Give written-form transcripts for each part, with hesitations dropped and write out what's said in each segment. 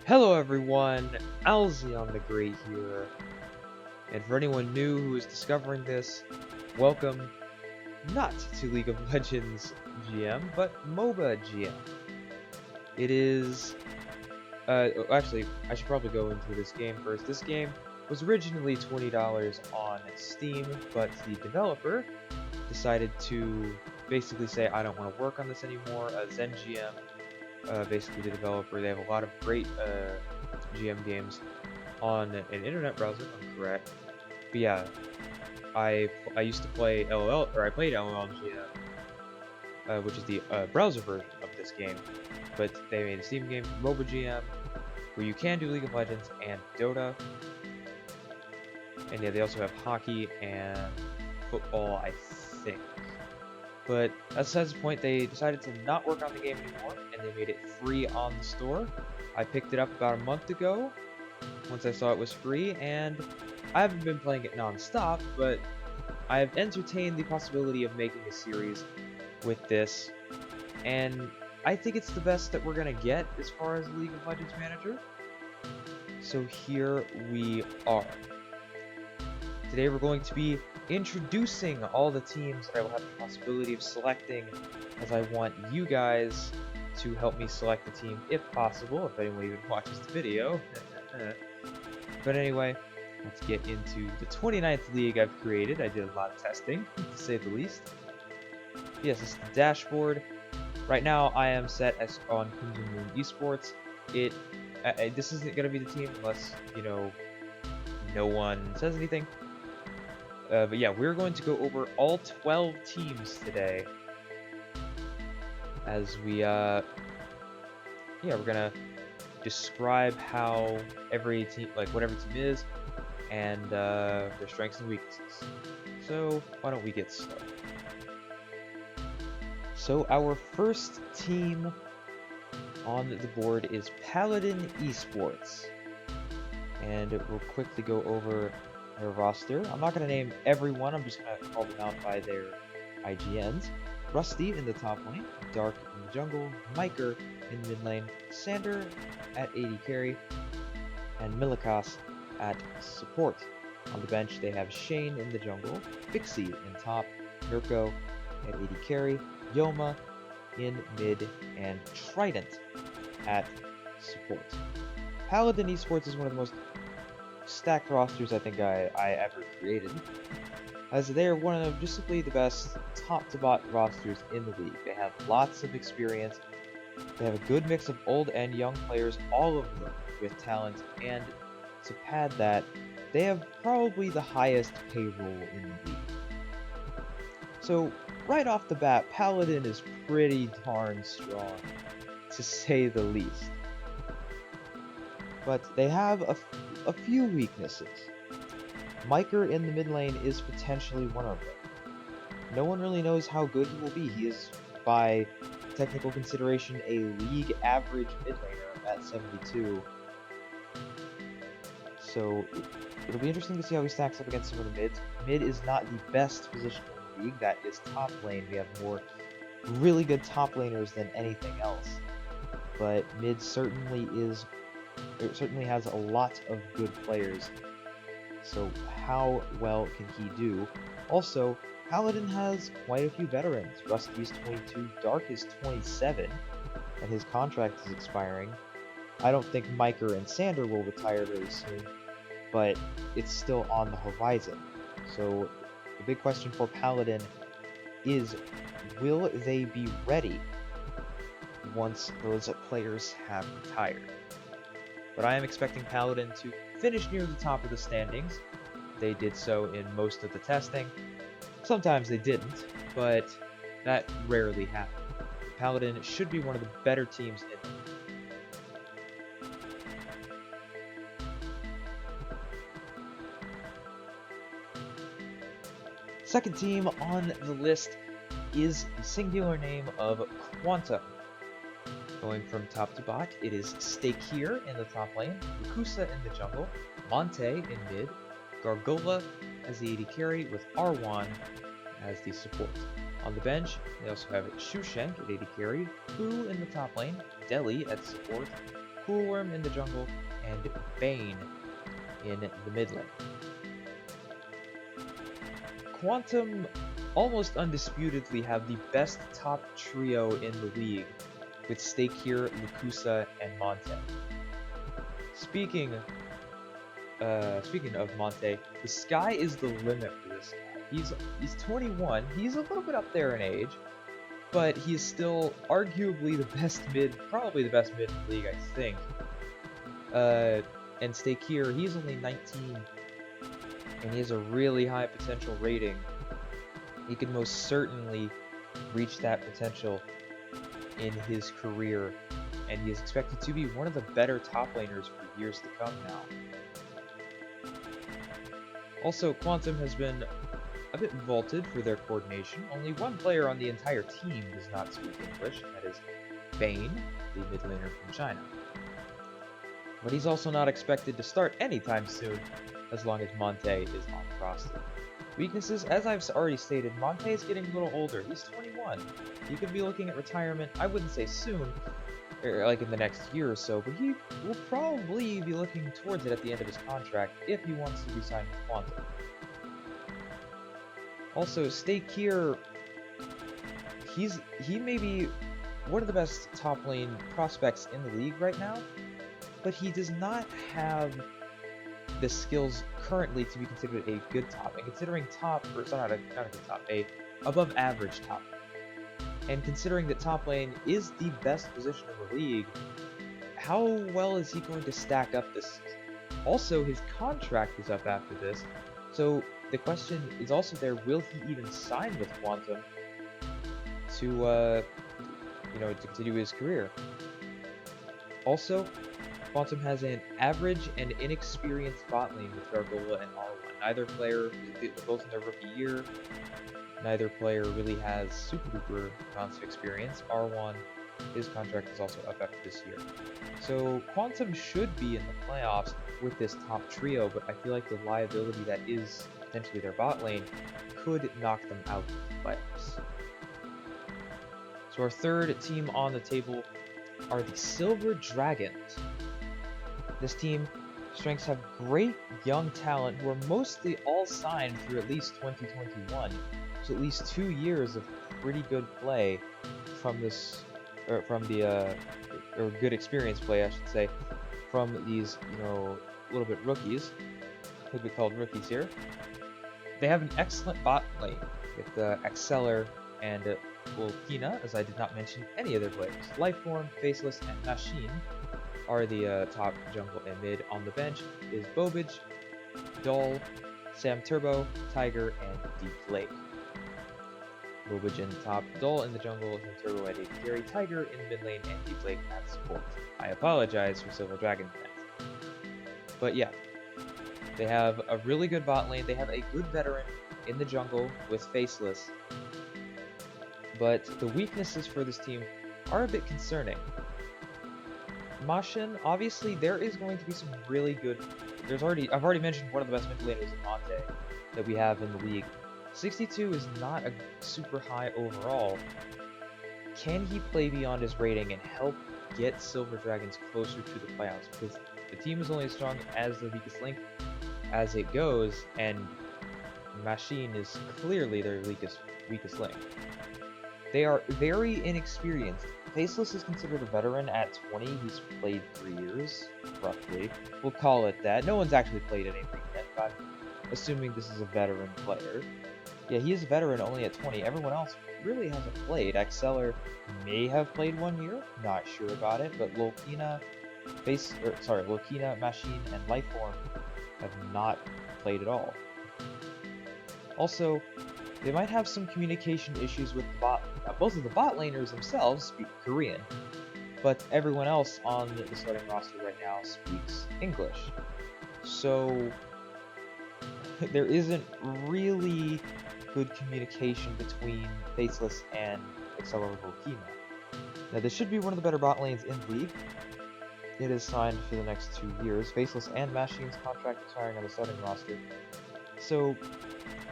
Hello everyone, Alzion the Great here, and for anyone new who is discovering this, welcome not to League of Legends GM, but MOBA GM. It is, actually, I should probably go into this game first. This game was originally $20 on Steam, but the developer decided to basically say, I don't want to work on this anymore. ZenGM, basically the developer, they have a lot of great GM games on an internet browser, if I'm correct. But yeah, I used to play LOL, or I played LoLGM, which is the browser version of this game. But they made a Steam game, MOBA GM, where you can do League of Legends and Dota. And yeah, they also have hockey and football, I think. But besides the point, they decided to not work on the game anymore, and they made it free on the store. I picked it up about a month ago, once I saw it was free, and I haven't been playing it non-stop, but I have entertained the possibility of making a series with this, and I think it's the best that we're gonna get as far as League of Legends Manager. So here we are. Today we're going to be introducing all the teams that I will have the possibility of selecting, as I want you guys to help me select the team if possible, if anyone even watches the video. But anyway, let's get into the 29th league I've created. I did a lot of testing, to say the least. Yes, this is the dashboard. Right now I am set as on Primal Esports. This isn't going to be the team unless, you know, no one says anything. But yeah, we're going to go over all 12 teams today. As we, we're gonna describe how every team, like what every team is, and their strengths and weaknesses. So why don't we get started? So our first team on the board is Paladin Esports, and we'll quickly go over their roster. I'm not going to name everyone, I'm just going to call them out by their IGNs. Rusty in the top lane, Dark in the jungle, Miker in the mid lane, Sander at AD carry, and Milikas at support. On the bench they have Shane in the jungle, Pixie in top, Mirko at AD carry, Yoma in mid, and Trident at support. Paladin Esports is one of the most stacked rosters I think I ever created, as they are one of just simply the best top-to-bottom rosters in the league. They have lots of experience, they have a good mix of old and young players, all of them with talent, and to pad that, they have probably the highest payroll in the league. So, right off the bat, Paladin is pretty darn strong, to say the least. But they have a few weaknesses. Miker in the mid lane is potentially one of them. No one really knows how good he will be. He is, by technical consideration, a league average mid laner at 72. So it'll be interesting to see how he stacks up against some of the mids. Mid is not the best position in the league. That is top lane. We have more really good top laners than anything else. But mid certainly has a lot of good players. So how well can he do? Also, Paladin has quite a few veterans. Rusty's 22, Dark is 27, and his contract is expiring. I don't think Miker and Sander will retire very soon, but it's still on the horizon. So the big question for Paladin is, will they be ready once those players have retired? But I am expecting Paladin to finish near the top of the standings. They did so in most of the testing. Sometimes they didn't, but that rarely happened. Paladin should be one of the better teams in the league. Second team on the list is the singular name of Quantum. Going from top to bot, it is Stake here in the top lane, Rakusa in the jungle, Monte in mid, Gargola as the AD carry with Arwan as the support. On the bench, they also have Shushenk at AD carry, Fu in the top lane, Deli at support, Coolworm in the jungle, and Bane in the mid lane. Quantum almost undisputedly have the best top trio in the league, with Stakir, Lukusa, and Monte. Speaking of Monte, the sky is the limit for this guy. He's 21. He's a little bit up there in age, but he's still arguably the best mid, probably the best mid in the league, I think. And Stakir, he's only 19, and he has a really high potential rating. He could most certainly reach that potential in his career, and he is expected to be one of the better top laners for years to come now. Also, Quantum has been a bit vaulted for their coordination. Only one player on the entire team does not speak English, and that is Bane, the mid laner from China. But he's also not expected to start anytime soon, as long as Monte is on the roster. Weaknesses, as I've already stated, Monte is getting a little older. He's 21. He could be looking at retirement, I wouldn't say soon, or like in the next year or so, but he will probably be looking towards it at the end of his contract if he wants to be signed with Quantum. Also, Stakir, he may be one of the best top lane prospects in the league right now, but he does not have the skills currently to be considered a good top. And considering top, or sorry, not a good top, a above average top. And considering that top lane is the best position in the league, how well is he going to stack up this season? Also, his contract is up after this, so the question is also there, will he even sign with Quantum to continue his career? Also, Quantum has an average and inexperienced bot lane with Gargola and R1. Neither player, they're both in their rookie year. Neither player really has super duper amounts of experience. R1, his contract is also up after this year. So Quantum should be in the playoffs with this top trio, but I feel like the liability that is potentially their bot lane could knock them out of the playoffs. So our third team on the table are the Silver Dragons. This team strengths have great young talent who are mostly all signed through at least 2021. So at least 2 years of pretty good play from this, or good experience play, I should say, from these, a little bit rookies, who we called rookies here. They have an excellent bot lane with eXcalibur and Volkina, as I did not mention any of their players. Lifeform, Faceless, and Machine are the top jungle and mid. On the bench is Bobage, Doll, Sam Turbo, Tiger, and Deflate. Bobage in the top, Doll in the jungle, Sam Turbo at AD carry, Tiger in the mid lane, and Deflate at support. I apologize for Silver Dragon fans. But yeah, they have a really good bot lane. They have a good veteran in the jungle with Faceless. But the weaknesses for this team are a bit concerning. Mashin, obviously, there is going to be some really good. I've already mentioned one of the best mid laners in Monte that we have in the league. 62 is not a super high overall. Can he play beyond his rating and help get Silver Dragons closer to the playoffs? Because the team is only as strong as the weakest link as it goes, and Machine is clearly their weakest link. They are very inexperienced. Faceless is considered a veteran at 20. He's played 3 years, roughly. We'll call it that. No one's actually played anything yet, but assuming this is a veteran player. Yeah, he is a veteran only at 20. Everyone else really hasn't played. eXcalibur may have played 1 year. Not sure about it, but Volkina, Machine, and Lifeform have not played at all. Also, they might have some communication issues with the bot. Now, both of the bot laners themselves speak Korean, but everyone else on the starting roster right now speaks English. So there isn't really good communication between Faceless and eXcalibur Volkina. Now, this should be one of the better bot lanes in the league. It is signed for the next 2 years. Faceless and Machine's contract expiring on the starting roster. So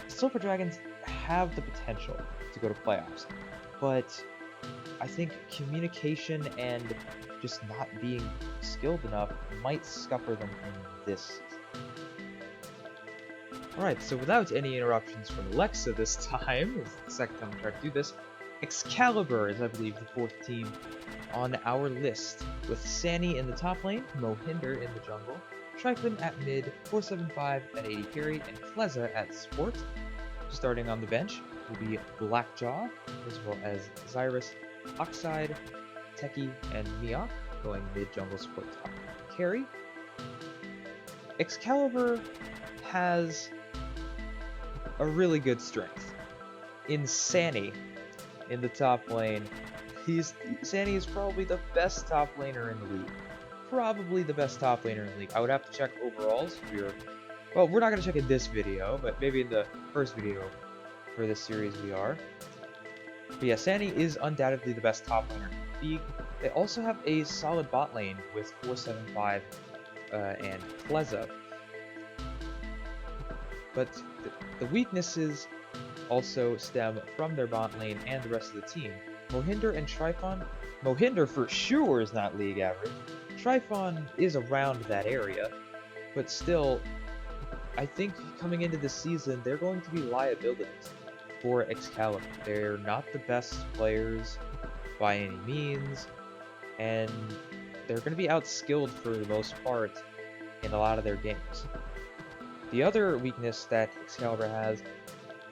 Silver Dragons have the potential to go to playoffs, but I think communication and just not being skilled enough might scupper them in this season. Alright, so without any interruptions from Alexa this time, it's the second time I tried to do this, eXcalibur is, I believe, the 4th team on our list, with Sani in the top lane, Mohinder in the jungle, Triflin at mid, 475 at AD carry, and Kleza at support. Starting on the bench will be Blackjaw, as well as Zyrus, Oxide, Teki, and Miak, going mid jungle support top carry. eXcalibur has a really good strength. In Sani, in the top lane, Sani is probably the best top laner in the league. Probably the best top laner in the league. I would have to check overalls. Well, we're not going to check in this video, but maybe in the first video for this series we are. But yeah, Sani is undoubtedly the best top laner in the league. They also have a solid bot lane with 475 and Kleza. But the weaknesses also stem from their bot lane and the rest of the team. Mohinder and Trifon. Mohinder for sure is not league average. Trifon is around that area, but still, I think coming into this season, they're going to be liabilities for eXcalibur. They're not the best players by any means, and they're going to be outskilled for the most part in a lot of their games. The other weakness that eXcalibur has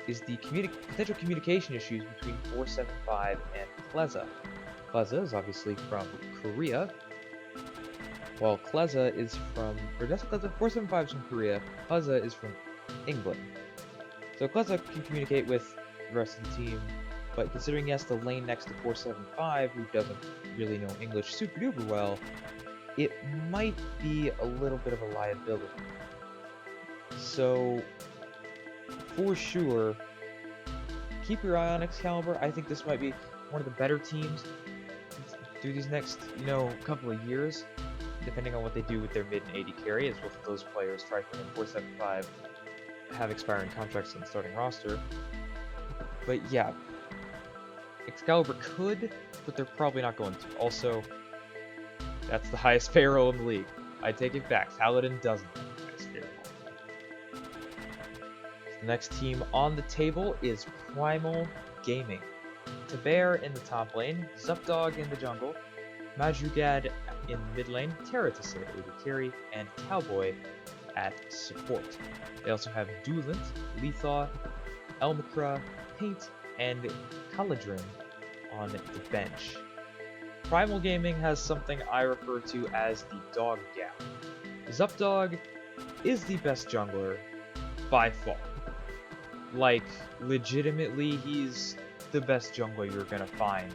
is the potential communication issues between 475 and Kleza. Kleza is obviously from Korea, while Kleza is from, or that's Kleza, 475 is from Korea, Kleza is from England. So Kleza can communicate with the rest of the team, but considering he has to lane next to 475, who doesn't really know English super duper well, it might be a little bit of a liability. So, for sure, keep your eye on eXcalibur. I think this might be one of the better teams through these next, couple of years, depending on what they do with their mid and AD carry, as both of those players, Triflin and 475, have expiring contracts on the starting roster. But yeah, eXcalibur could, but they're probably not going to. Also, that's the highest payroll in the league. I take it back. Paladin doesn't have the highest payroll. The next team on the table is Primal Gaming. Tabear in the top lane, Zupdog in the jungle, Madrugad in the mid lane, Terratus at AD carry, and Cowboy at support. They also have Duelant, Lethaw, Elmacra, Paint, and Caladrin on the bench. Primal Gaming has something I refer to as the dog gap. Zupdog is the best jungler by far. Like, legitimately, he's the best jungler you're gonna find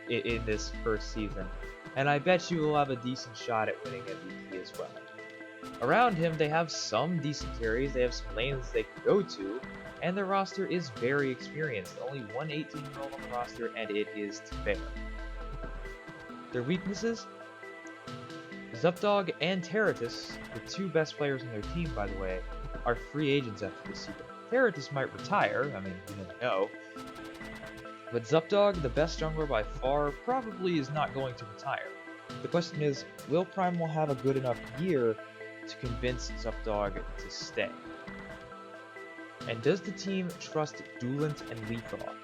in this first season. And I bet you will have a decent shot at winning MVP as well. Around him, they have some decent carries, they have some lanes they can go to, and their roster is very experienced. Only one 18-year-old on the roster, and it is Tabear. Their weaknesses? Zupdog and Terratus, the two best players on their team, by the way, are free agents after this season. Terratus might retire, I mean, you never know. But Zupdog, the best jungler by far, probably is not going to retire. The question is, will Primal have a good enough year to convince Zupdog to stay? And does the team trust Duelant and Lethaw?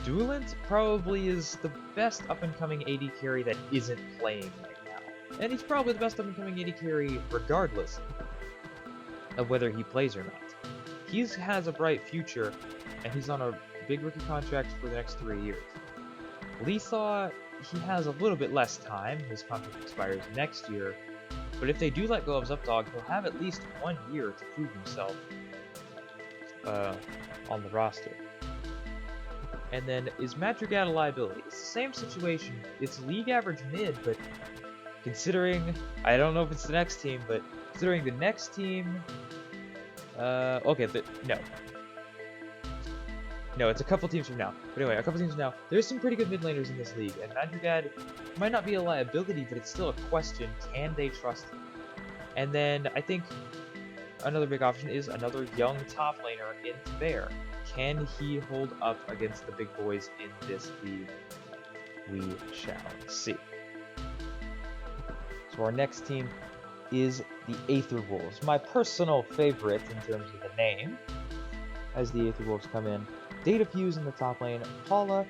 Duelant probably is the best up-and-coming AD carry that isn't playing right now. And he's probably the best up-and-coming AD carry regardless of whether he plays or not. He has a bright future, and he's on a big rookie contract for the next 3 years. Lethaw, he has a little bit less time. His contract expires next year. But if they do let go of Zupdog, he'll have at least 1 year to prove himself on the roster. And then, is Madrugad a liability? It's the same situation. It's league average mid, but considering, I don't know if it's the next team, but considering the next team, no, it's a couple teams from now. But anyway, a couple teams from now, there's some pretty good mid laners in this league, and Madrugad might not be a liability, but it's still a question, can they trust him? And then, I think another big option is another young top laner in Tabear. Can he hold up against the big boys in this league? We shall see. So our next team is the Aether Wolves, my personal favorite in terms of the name, as the Aether Wolves come in. Data Fuse in the top lane, Paula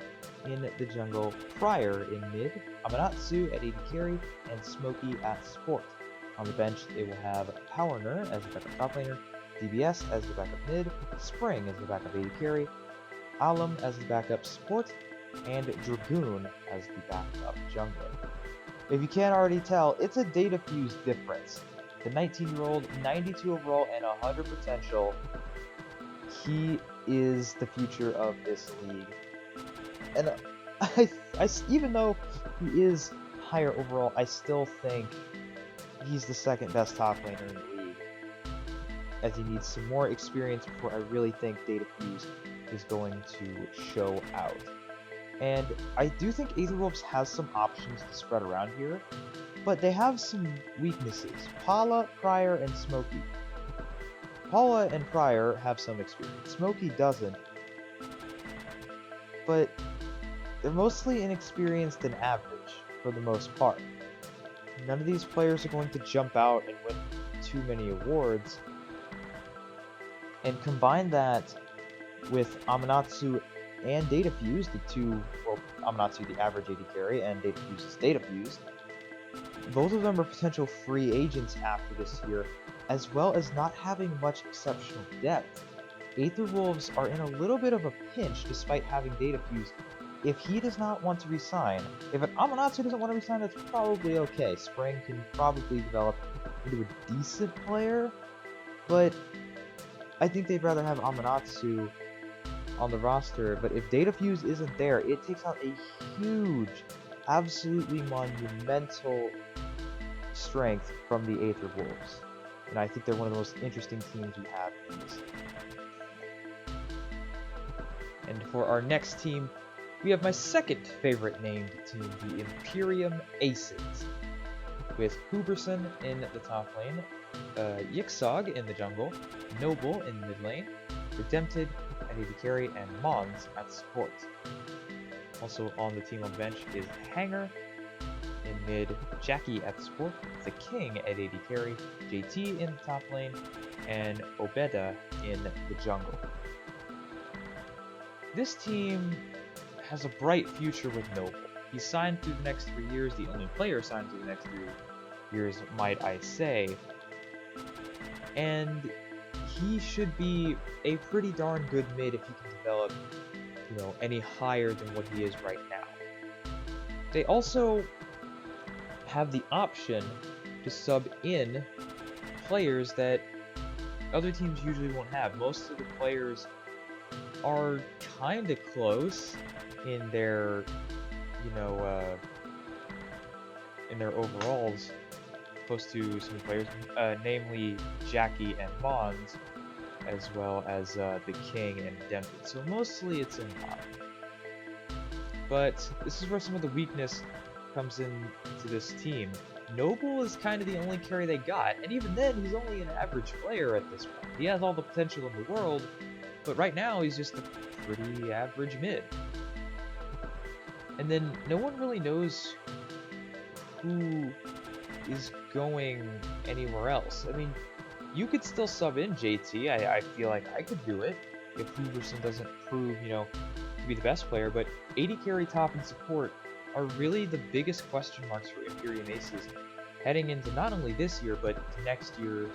in the jungle, Prior in mid, Amanatsu at AD carry, and Smokey at support. On the bench, they will have Powerner as the backup top laner, DBS as the backup mid, Spring as the backup AD carry, Alum as the backup support, and Dragoon as the backup jungler. If you can't already tell, it's a Data Fuse difference. The 19-year-old, 92 overall, and 100 potential, he is the future of this league. And even though he is higher overall, I still think he's the second best top laner in the league, as he needs some more experience before I really think Data Fuse is going to show out. And I do think Aether Wolves has some options to spread around here, but they have some weaknesses. Paula, Prior, and Smokey. Paula and Prior have some experience. Smokey doesn't, but they're mostly inexperienced and average for the most part. None of these players are going to jump out and win too many awards. And combine that with Amanatsu and Data Fuse, the two, well, Amanatsu the average AD carry, and Data Fuse is Data Fuse. Both of them are potential free agents after this year, as well as not having much exceptional depth. Aether Wolves are in a little bit of a pinch despite having Data Fuse. If he does not want to resign, if an Amanatsu doesn't want to resign, that's probably okay. Spring can probably develop into a decent player, but I think they'd rather have Amanatsu on the roster. But if Data Fuse isn't there, it takes out a huge, absolutely monumental strength from the Aether Wolves. And I think they're one of the most interesting teams we have in this. And for our next team, we have my second favorite named team, the Imperium Aces, with Huberson in the top lane, Yixog in the jungle, Noble in the mid lane, Redempted at AD carry, and Mons at support. Also on the team on the bench is Hanger in mid, Jackie at support, the King at AD carry, JT in the top lane, and Obeda in the jungle. This team has a bright future with Noble. He's signed through the next 3 years, the only player signed through the next 3 years, might I say. And he should be a pretty darn good mid if he can develop, any higher than what he is right now. They also have the option to sub in players that other teams usually won't have. Most of the players are kind of close in their, in their overalls, close to some players, namely Jackie and Mons, as well as the King and Redempted. So mostly it's in bot. But this is where some of the weakness comes into this team. Noble is kind of the only carry they got, and even then he's only an average player at this point. He has all the potential in the world, but right now he's just a pretty average mid. And then no one really knows who is going anywhere else. I mean, you could still sub in JT. I feel like I could do it if Huberson doesn't prove, to be the best player. But AD carry, top, and support are really the biggest question marks for Imperium Aces heading into not only this year, but next year's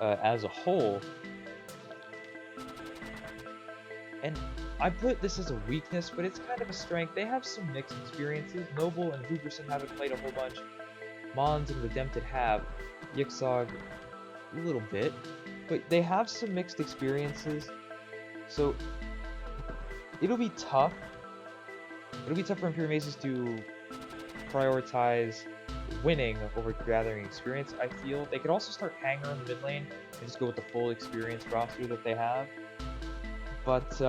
as a whole. And I put this as a weakness, but it's kind of a strength. They have some mixed experiences. Noble and Huberson haven't played a whole bunch. Mons and Redempted have. Yixog a little bit. But they have some mixed experiences. So it'll be tough. It'll be tough for Imperium Aces to prioritize winning over gathering experience, I feel. They could also start Hanger in the mid lane and just go with the full experience roster that they have. But,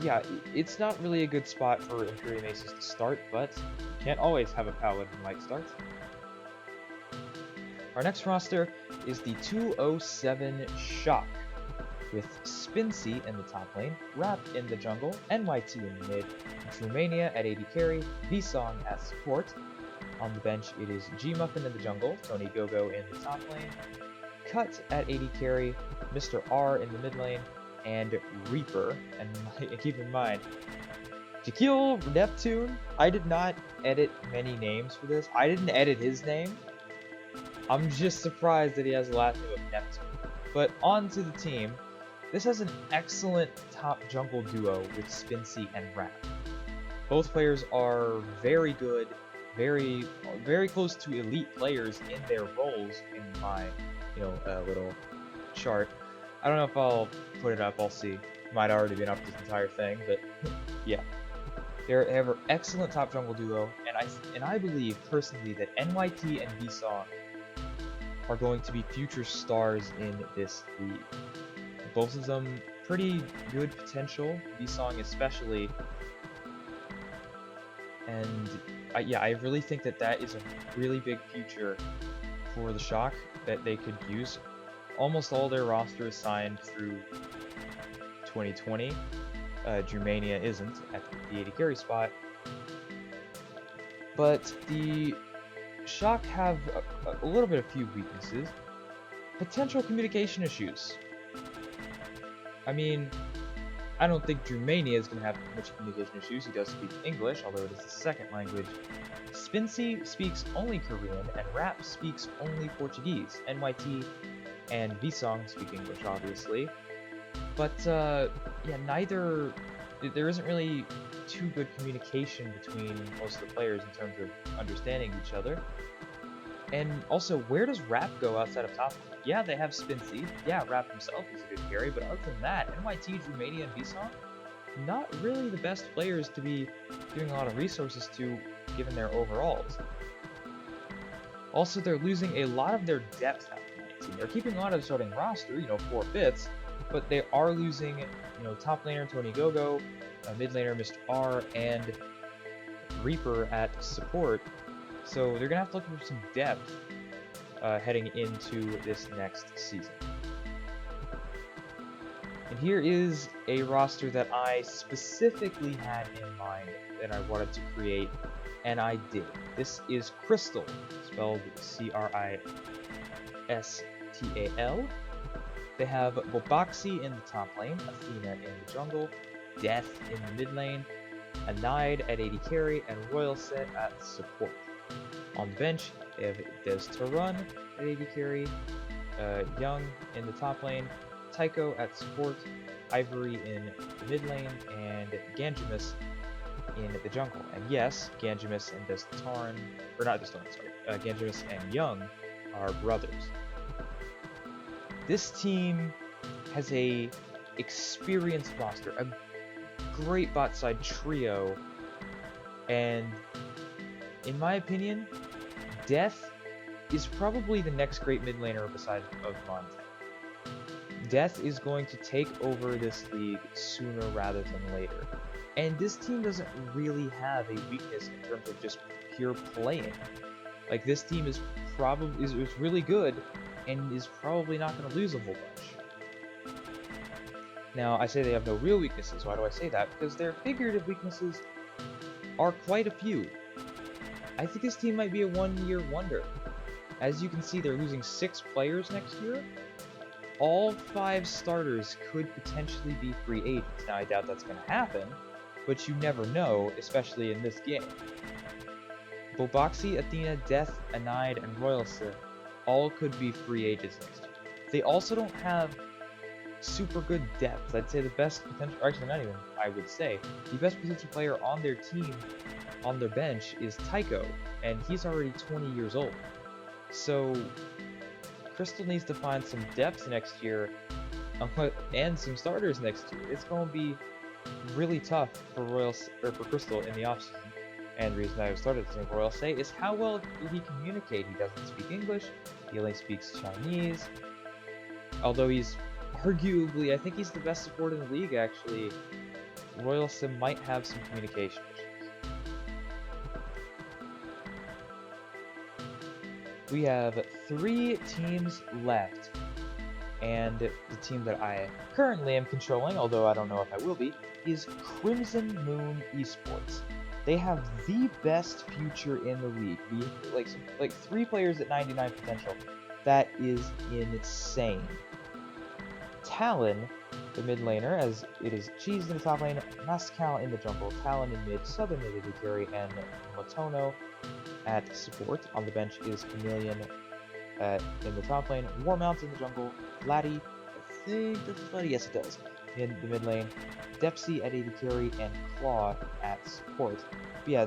yeah, it's not really a good spot for Imperium Aces to start, but you can't always have a Paladin might start. Our next roster is the 207 Shock, with Spincy in the top lane, Rap in the jungle, NYT in the mid, Trumania at AD carry, Vsong at support, On the bench, it is G-Muffin in the jungle, Tony Gogo in the top lane, Cut at AD carry, Mr. R in the mid lane, and Reaper. And keep in mind, Shaquille Neptune, I did not edit many names for this. I didn't edit his name. I'm just surprised that he has the last name of Neptune. But on to the team. This has an excellent top jungle duo with Spincy and Rap. Both players are very good, very close to elite players in their roles in my, little chart. I don't know if I'll put it up, I'll see. Might already been up this entire thing, but yeah. They have an excellent top jungle duo, and I believe personally that NYT and Vsong are going to be future stars in this league. Both of them pretty good potential, Vsong especially, and I really think that is a really big future for the Shock that they could use. Almost all their roster is signed through 2020. Germania isn't at the AD carry spot, but the Shock have a little bit of few weaknesses. Potential communication issues. I mean, I don't think Germania is going to have much communication issues. He does speak English, although it is the second language. Spincy speaks only Korean, and Rap speaks only Portuguese. NYT and Vsong speak English, obviously. But, yeah, there isn't really too good communication between most of the players in terms of understanding each other. And also, where does Rap go outside of top lane? Yeah, they have Spincy. Yeah, Rap himself is a good carry, but other than that, NYT, Germania, and Vsong, not really the best players to be giving a lot of resources to, given their overalls. Also, they're losing a lot of their depth out of the team. They're keeping a lot of the starting roster, 4/5, but they are losing, top laner Tony Gogo, mid laner Mr. R, and Reaper at support. So they're gonna have to look for some depth heading into this next season. And here is a roster that I specifically had in mind that I wanted to create, and I did. This is Cristal, spelled Cristal. They have Boboxy in the top lane, Athena in the jungle, Death in the mid lane, Anide at AD carry, and Royal Set at support. On the bench, they have Destarun at AD carry, Young in the top lane, Tycho at support, Ivory in the mid lane, and Ganjamus in the jungle. And yes, Ganjamus and Ganjamus and Young are brothers. This team has a experienced roster, a great bot side trio, and in my opinion, Death is probably the next great mid laner beside of Monte. Death is going to take over this league sooner rather than later. And this team doesn't really have a weakness in terms of just pure playing. Like, this team is really good and is probably not going to lose a whole bunch. Now, I say they have no real weaknesses. Why do I say that? Because their figurative weaknesses are quite a few. I think this team might be a one-year wonder. As you can see, they're losing 6 players next year. All 5 starters could potentially be free agents. Now, I doubt that's going to happen, but you never know, especially in this game. Boboxy, Athena, Death, Anide, and Royal Sith all could be free agents next year. They also don't have super good depth. I'd say the best potential, or actually not even, I would say, the best potential player on their team, on their bench, is Tycho, and he's already 20 years old. So, Cristal needs to find some depth next year, and some starters next year. It's going to be really tough for Cristal in the offseason. And the reason I started saying Royal Say is how well will he communicate? He doesn't speak English, he only speaks Chinese. Although he's arguably, I think he's the best support in the league actually. Royal Sim might have some communication issues. We have 3 teams left, and the team that I currently am controlling, although I don't know if I will be, is Crimson Moon Esports. They have the best future in the league. Like 3 players at 99 potential. That is insane. Talon, the mid laner, as it is Cheese in the top lane, Mascal in the jungle, Talon in mid, Southern mid AD carry, and Motono at support. On the bench is Chameleon in the top lane, Warmount in the jungle, Vladdy, I think this is Vladdy, yes it does, in the mid lane, Depsy at AD carry, and Claw at support. But yeah,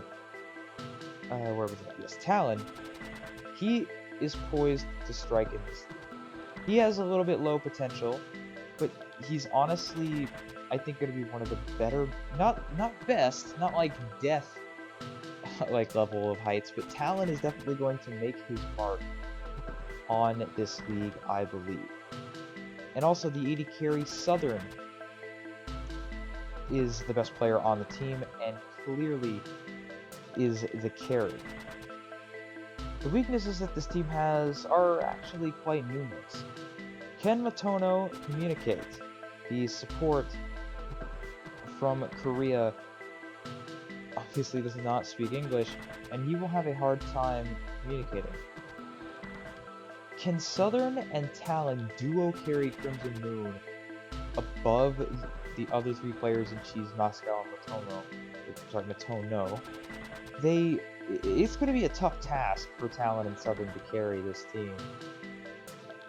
where was it? Yes, Talon, he is poised to strike in this. He has a little bit low potential, but he's honestly, I think, going to be one of the better, not best, not like death like level of heights, but Talon is definitely going to make his mark on this league, I believe. And also the AD carry Southern is the best player on the team and clearly is the carry. The weaknesses that this team has are actually quite numerous. Can Motono communicate? The support from Korea obviously does not speak English, and he will have a hard time communicating. Can Southern and Talon duo carry Crimson Moon above the other 3 players in Cheese, Moscow, and Motono? It's going to be a tough task for Talon and Southern to carry this team.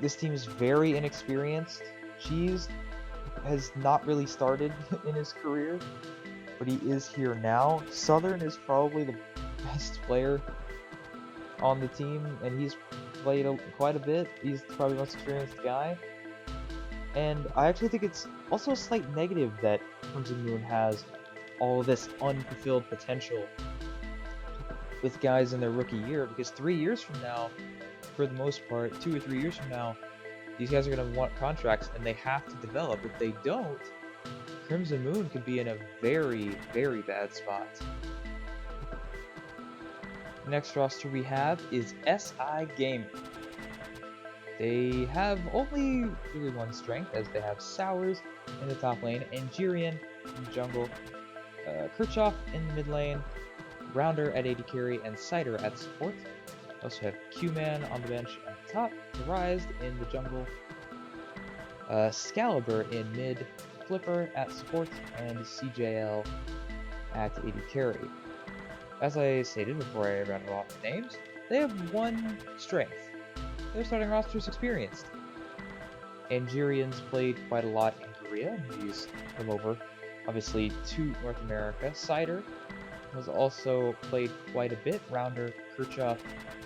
This team is very inexperienced. Cheese has not really started in his career, but he is here now. Southern is probably the best player on the team, and he's played quite a bit. He's probably the most experienced guy. And I actually think it's also a slight negative that Crimson Moon has all of this unfulfilled potential with guys in their rookie year, because 3 years from now, for the most part, 2 or 3 years from now, these guys are going to want contracts and they have to develop. If they don't, Crimson Moon could be in a very, very bad spot. The next roster we have is SI Gaming. They have only really one strength, as they have Sours in the top lane, Angerian in the jungle, Kirchhoff in the mid lane, Rounder at AD carry, and Cider at support. We also have Q-Man on the bench at the top, Rise in the jungle, Excalibur in mid, Flipper at support, and CJL at AD carry. As I stated before I rattled off the names, they have one strength. Their starting roster is experienced. Angerian's played quite a lot in Korea, and he's come over, obviously, to North America. Cider has also played quite a bit. Rounder, Kirchhoff,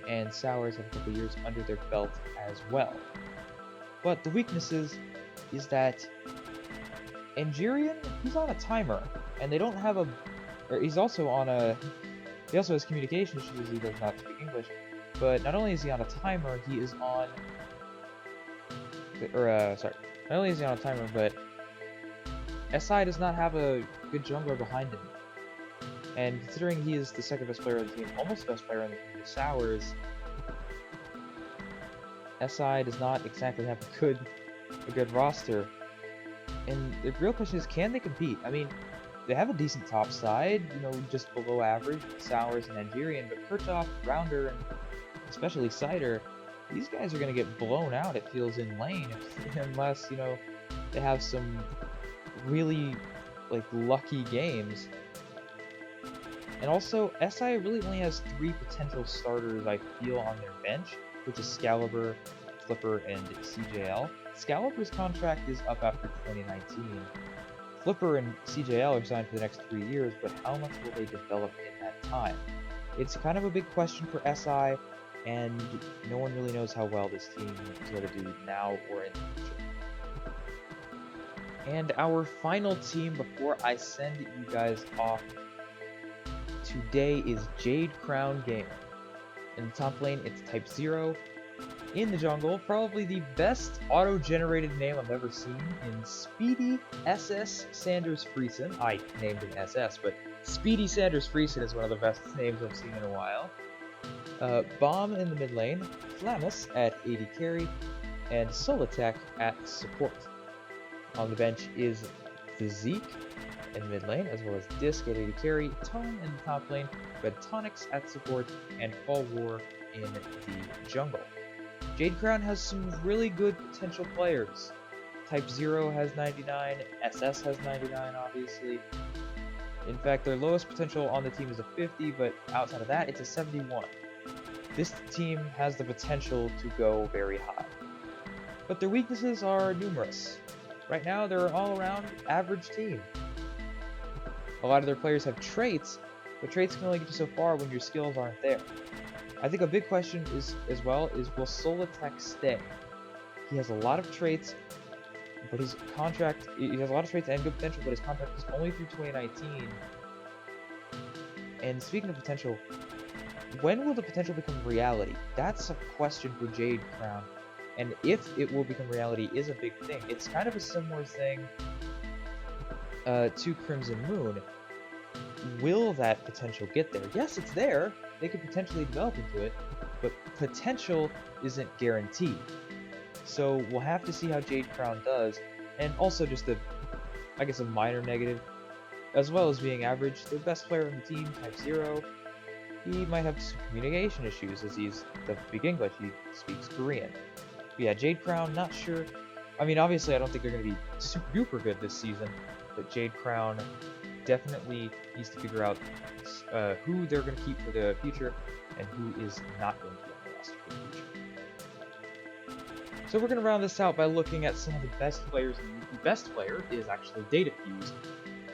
and Sours have a couple years under their belt as well. But the weaknesses is that Angerian, he's on a timer, and they don't have a... he also has communication issues, he does not speak English, but not only is he on a timer, he is on... not only is he on a timer, but SI does not have a good jungler behind him. And considering he is the second best player on the team, almost the best player on the team, Sours, SI does not exactly have a good roster. And the real question is, can they compete? I mean, they have a decent top side, just below average with Sours and Angerian, but Kirchhoff, Rounder, and especially Cider, these guys are going to get blown out, it feels, in lane, unless, they have some really, lucky games. And also, SI really only has 3 potential starters, I feel, on their bench, which is Excalibur, Flipper, and CJL. Excalibur's contract is up after 2019. Flipper and CJL are signed for the next 3 years, but how much will they develop in that time? It's kind of a big question for SI, and no one really knows how well this team is going to do now or in the future. And our final team before I send you guys off today is Jade Crown Gaming. In the top lane, it's Type 0. In the jungle, probably the best auto-generated name I've ever seen in Speedy SS Sanders Friesen. I named him SS, but Speedy Sanders Friesen is one of the best names I've seen in a while. Bomb in the mid lane, Flamus at AD carry, and Solitech at support. On the bench is the Zeke, in the mid lane, as well as Disc at AD carry, Tone in the top lane, Red Tonics at support, and Fall War in the jungle. Jade Crown has some really good potential players. Type 0 has 99, SS has 99 obviously. In fact, their lowest potential on the team is a 50, but outside of that, it's a 71. This team has the potential to go very high. But their weaknesses are numerous. Right now, they're an all-around average team. A lot of their players have traits, but traits can only get you so far when your skills aren't there. I think a big question is, as well, is will Solitech stay? He has a lot of traits, but his contract, he has a lot of traits and good potential, but his contract is only through 2019. And speaking of potential, when will the potential become reality? That's a question for Jade Crown. And if it will become reality is a big thing. It's kind of a similar thing to Crimson Moon. Will that potential get there? Yes, it's there. They could potentially develop into it, but potential isn't guaranteed. So we'll have to see how Jade Crown does, and also just I guess a minor negative, as well as being average, the best player on the team, Type 0, he might have some communication issues as he doesn't speak English, he speaks Korean. But yeah, Jade Crown, not sure. I mean, obviously I don't think they're going to be super duper good this season, but Jade Crown definitely needs to figure out who they're going to keep for the future and who is not going to be on the roster for the future. So we're going to round this out by looking at some of the best players. The best player is actually Data Fuse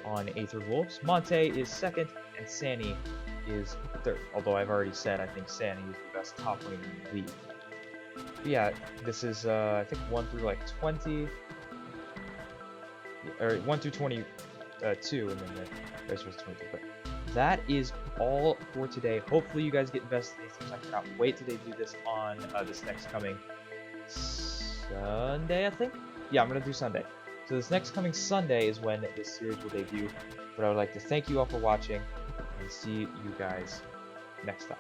on Aether Wolves. Monte is second, and Sani is third. Although I've already said I think Sani is the best top laner in the league. But yeah, this is I think 1 through like 20, or 1 through 22, and then the rest was 22. But that is all for today. Hopefully you guys get invested in these things. I cannot wait to debut this on this next coming Sunday, I think? Yeah, I'm going to do Sunday. So this next coming Sunday is when this series will debut. But I would like to thank you all for watching, and see you guys next time.